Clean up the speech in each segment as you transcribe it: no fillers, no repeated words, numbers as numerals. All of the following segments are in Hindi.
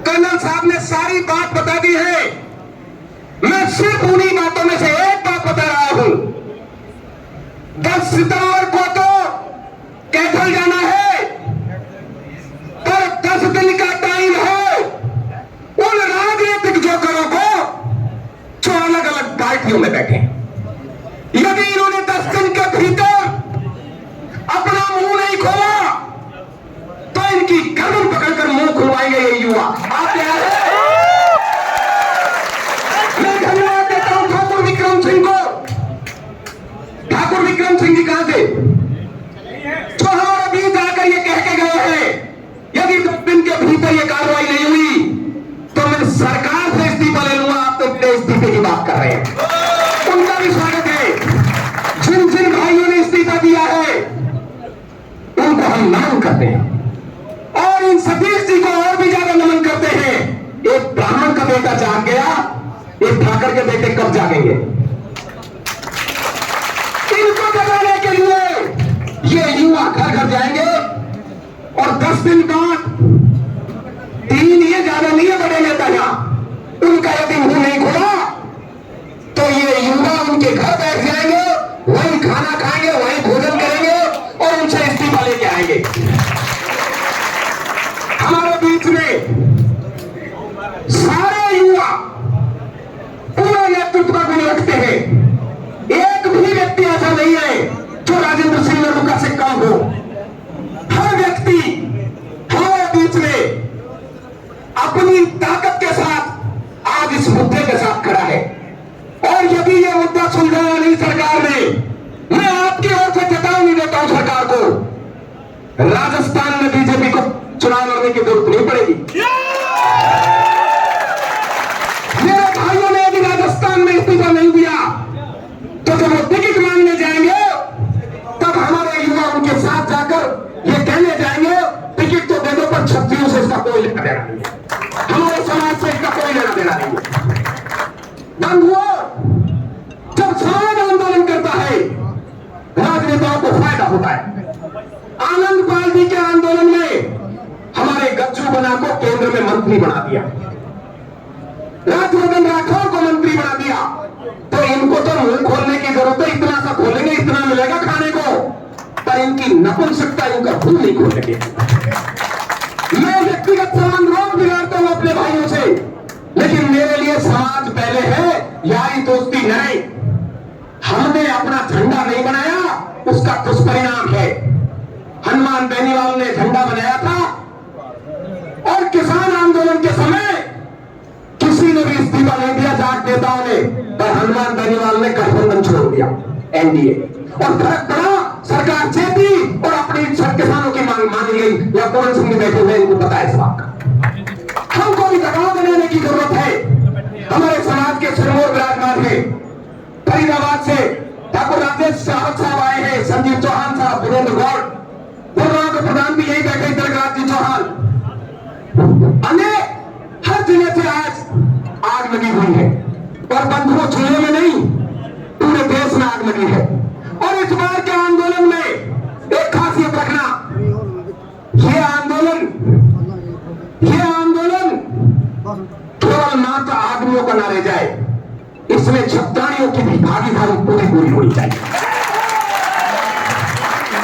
कर्नल साहब ने सारी बात बता दी है। मैं सिर्फ उन्हीं बातों में से एक बात बता रहा हूं। 10 सितंबर को तो कैथल जाना है, पर 10 दिन का टाइम है उन राजनीतिक जोकरों को जो अलग अलग पार्टियों में बैठे। यदि इन्होंने 10 दिन के भीतर अपना मुंह नहीं खोला तो इनकी गर्दन पकड़कर मुंह खुलवाएंगे ये युवा। आप तैयार हैं? मैं धन्यवाद देता हूं ठाकुर विक्रम सिंह को। ठाकुर विक्रम सिंह जी कहां थे जो हमारे बीच आकर ये कह के गए हैं यदि 10 दिन के भीतर ये कार्रवाई नहीं हुई तो मैं सरकार से इस्तीफा ले लूंगा। आप तो मेरे इस्तीफे की बात कर रहे हैं। उनका भी स्वागत है। जिन जिन भाइयों ने इस्तीफा दिया है उनको हम नमन करते हैं और इन सतीश जी को और भी ज्यादा नमन करते हैं। एक ब्राह्मण का बेटा जाग गया, एक ठाकर के बेटे कब जागेंगे? इनको जगाने के लिए ये युवा घर घर जाएंगे और 10 दिन बाद 3 ये ज्यादा नहीं है बड़े नेता यहां उनका यदि मुंह नहीं खुला तो ये युवा उनके घर बैठ जाएंगे, वहीं खाना खाएंगे, वहीं भोजन करेंगे और उनसे इस्तीफा लेके आएंगे। हमारे बीच में सारे युवा पूरा नेतृत्व गुण रखते हैं। एक भी व्यक्ति ऐसा नहीं है जो राजेंद्र सिंह नरूका से कम हो। हर व्यक्ति हमारे बीच में अपनी ताकत के साथ आज इस मुद्दे के साथ खड़ा है और यदि यह मुद्दा सुलझाया नहीं सरकार ने, मैं आपकी ओर से चेतावनी देता हूं सरकार को, राजस्थान में बीजेपी को चुनाव लड़ने की जरूरत नहीं पड़ेगी। मेरे भाइयों ने यदि राजस्थान में इस्तीफा नहीं दिया तो जब वो टिकट मांगने जाएंगे तब हमारे युवा उनके साथ जाकर ये कहने जाएंगे टिकट तो दे दो पर छत्रियों से इसका कोई लेना देना नहीं है, हमारे समाज से इसका कोई लेना देना नहीं है। बंधुओं, जब समाज आंदोलन करता है राजनेताओं को फायदा होता है। आनंद पाल जी के आंदोलन में हमारे गज्जू बना को केंद्र में मंत्री बना दिया, राज्यवर्धन राठौर को मंत्री बना दिया, तो इनको तो मुंह खोलने की जरूरत है। इतना सा खोलेंगे इतना मिलेगा खाने को, पर इनकी नपुंसकता इनका भूल नहीं खोलेंगे। मैं व्यक्तिगत संबंध रोज बिगाड़ता हूं अपने भाइयों से, लेकिन मेरे लिए समाज पहले है, यारी दोस्ती नहीं। हमने अपना झंडा नहीं बनाया, उसका दुष्परिणाम है। हनुमान बेनीवाल ने झंडा बनाया था और किसान आंदोलन के समय किसी ने भी इस्तीफा नहीं दिया जाट नेताओं ने, पर हनुमान बेनीवाल ने गठबंधन छोड़ दिया एनडीए और फर्क पड़ा। सरकार जीती और अपनी किसानों की मांग मानी गई। या कौन सिंह बैठे हुए इनको पता है इस बात का। हमको भी दबाव बनाने की जरूरत है। हमारे समाज के सिरमौर विराजमान है, फरीदाबाद से ठाकुर राजेश साहब आए हैं, संजीव चौहान साहब, वीरेंद्र गौड़, गुरुग्राम के प्रधान भी यही बैठे तिलकराज जी चौहान। अनेक हर जिले से आज आग लगी हुई है और बंधुओं जिले में नहीं पूरे देश में आग लगी है। और इस बार के आंदोलन में एक खासियत रखना, ये आंदोलन केवल मात्र आदमियों का ना रह जाए, इसमें छत्तानियों की भी भागीदारी पूरी होनी चाहिए।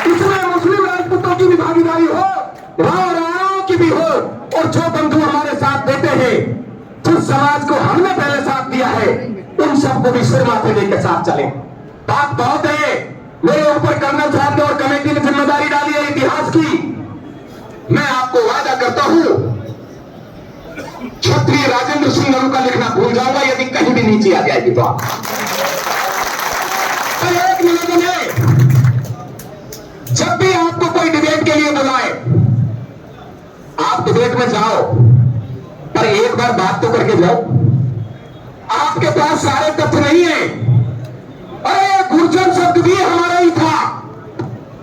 इसमें मुस्लिम राजपूतों की भी भागीदारी हो, राणाओं की भी हो, और जो बंधु हमारे साथ देते हैं, जिस समाज को हमने पहले साथ दिया है, उन सबको भी सिर माथे लेकर साथ चले। बात बहुत है, मेरे ऊपर कर्नल साहब ने और कमेटी ने जिम्मेदारी डाली है इतिहास की। मैं आपको वादा करता हूं क्षत्रिय राजेंद्र सिंह नरूका लिखना भूल जाऊंगा यदि कहीं भी नीचे आ जाएगी तो आप। तो एक मिनट में जब भी आपको कोई डिबेट के लिए बुलाए, आप डिबेट में जाओ, पर एक बार बात तो करके जाओ। आपके पास सारे तथ्य नहीं है। अरे गुर्जर शब्द भी हमारा ही था,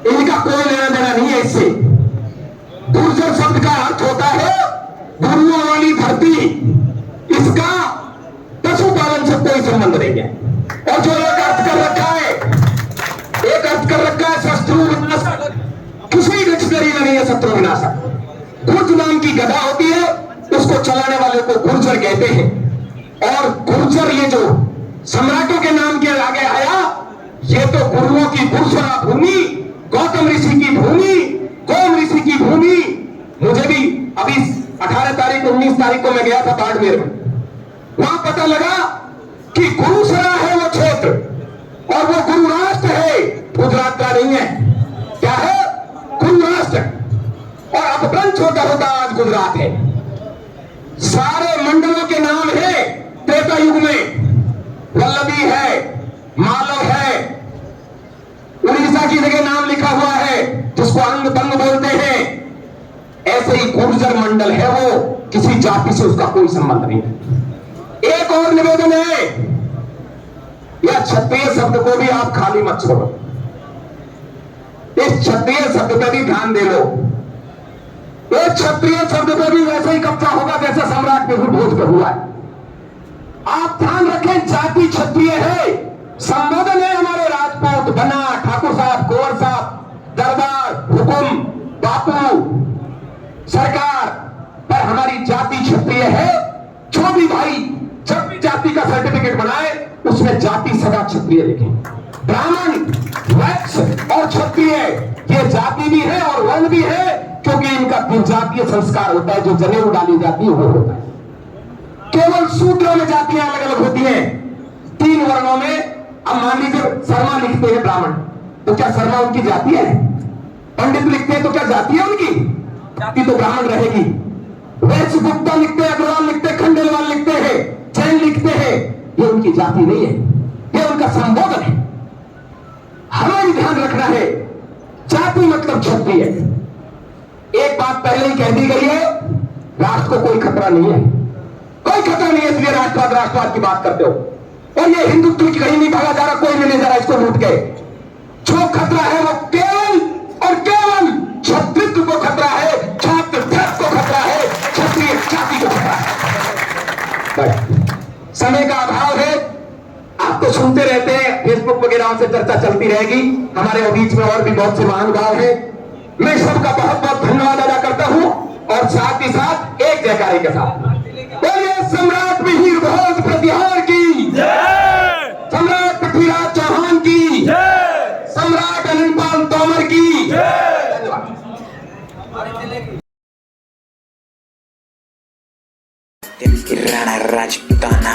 इनका कोई लेना देना नहीं है इससे। गुर्जर शब्द का अर्थ होता है गुरुओं वाली धरती, इसका पशुपालन से कोई संबंध नहीं है। और जो एक अर्थ कर रखा है शत्रु विनाशक, किसी डिक्शनरी में नहीं है शत्रु विनाशक। गुर्ज नाम की गदा होती है, उसको चलाने सम्राटों के नाम के आगे आया। ये तो गुरुओं की भूषणा भूमि, गौतम ऋषि की भूमि, गोम ऋषि की भूमि। मुझे भी अभी 18 तारीख 19 तारीख को मैं गया था बाड़मेर में, वहां पता लगा कि गुरुसरा है वो क्षेत्र और वो गुरु राष्ट्र है, गुजरात का नहीं है। क्या है? गुरु राष्ट्र। और अपभ्रंश होता होता आज गुजरात है। सारे मंडलों के नाम है त्रेता युग में। वल्लभी है, मालव है, उड़ीसा की जगह नाम लिखा हुआ है जिसको अंग तंग बोलते हैं। ऐसे ही गुर्जर मंडल है, वो किसी जाति से उसका कोई संबंध नहीं है। एक और निवेदन है, यह क्षत्रिय शब्द को भी आप खाली मत छोड़ो। इस क्षत्रिय शब्द पे भी ध्यान दे लो। इस क्षत्रिय शब्द पे भी वैसे ही कब्जा होगा जैसे सम्राट के भोज पे हुआ है। आप ध्यान रखें, जाति क्षत्रिय है, संबोधन है हमारे राजपूत, बना, ठाकुर साहब, कुंवर साहब, दरबार, हुकुम, बापू, सरकार, पर हमारी जाति क्षत्रिय है। जो भी भाई जब भी जाति का सर्टिफिकेट बनाए उसमें जाति सदा क्षत्रिय लिखें। ब्राह्मण, वैश्य और क्षत्रिय ये जाति भी है और वर्ण भी है, क्योंकि इनका जातीय संस्कार होता है। जो जनेऊ डाली जाती है वो होता है। केवल सूत्रों में जातियां अलग अलग होती हैं, 3 वर्णों में। अब मान लीजिए शर्मा लिखते हैं ब्राह्मण, तो क्या शर्मा उनकी जाति है? पंडित लिखते हैं तो क्या जाति है उनकी? जाति तो ब्राह्मण रहेगी। वैश्य गुप्ता लिखते हैं, अग्रवाल लिखते हैं, खंडेलवाल लिखते हैं, जैन लिखते हैं, ये उनकी जाति नहीं है, ये उनका संबोधन है। हमें भी ध्यान रखना है, जाति मतलब क्षत्रिय। एक बात पहले ही कह दी गई है, राष्ट्र को कोई खतरा नहीं है, कोई खतरा नहीं है, इसलिए राष्ट्रवाद की बात करते हो। और ये हिंदुत्व की कहीं नहीं भागा जा रहा, कोई नहीं ले जा रहा इसको लूट के। जो खतरा है वो केवल और केवल क्षत्रित्व को खतरा है, छात्र को खतरा है, क्षत्रिय जाति को खतरा है। समय का अभाव है, आप तो सुनते रहते हैं, फेसबुक वगैरह से चर्चा चलती रहेगी। हमारे बीच में और भी बहुत से महान भाव है। मैं सबका बहुत बहुत धन्यवाद अदा करता हूं और साथ ही साथ एक जयकारे के साथ बोलिए सम्राट मिहिर भोज प्रतिहार की जय, सम्राट पृथ्वीराज चौहान की जय, सम्राट अनिल तोमर की जय। धन्यवाद। Rana Rajputana.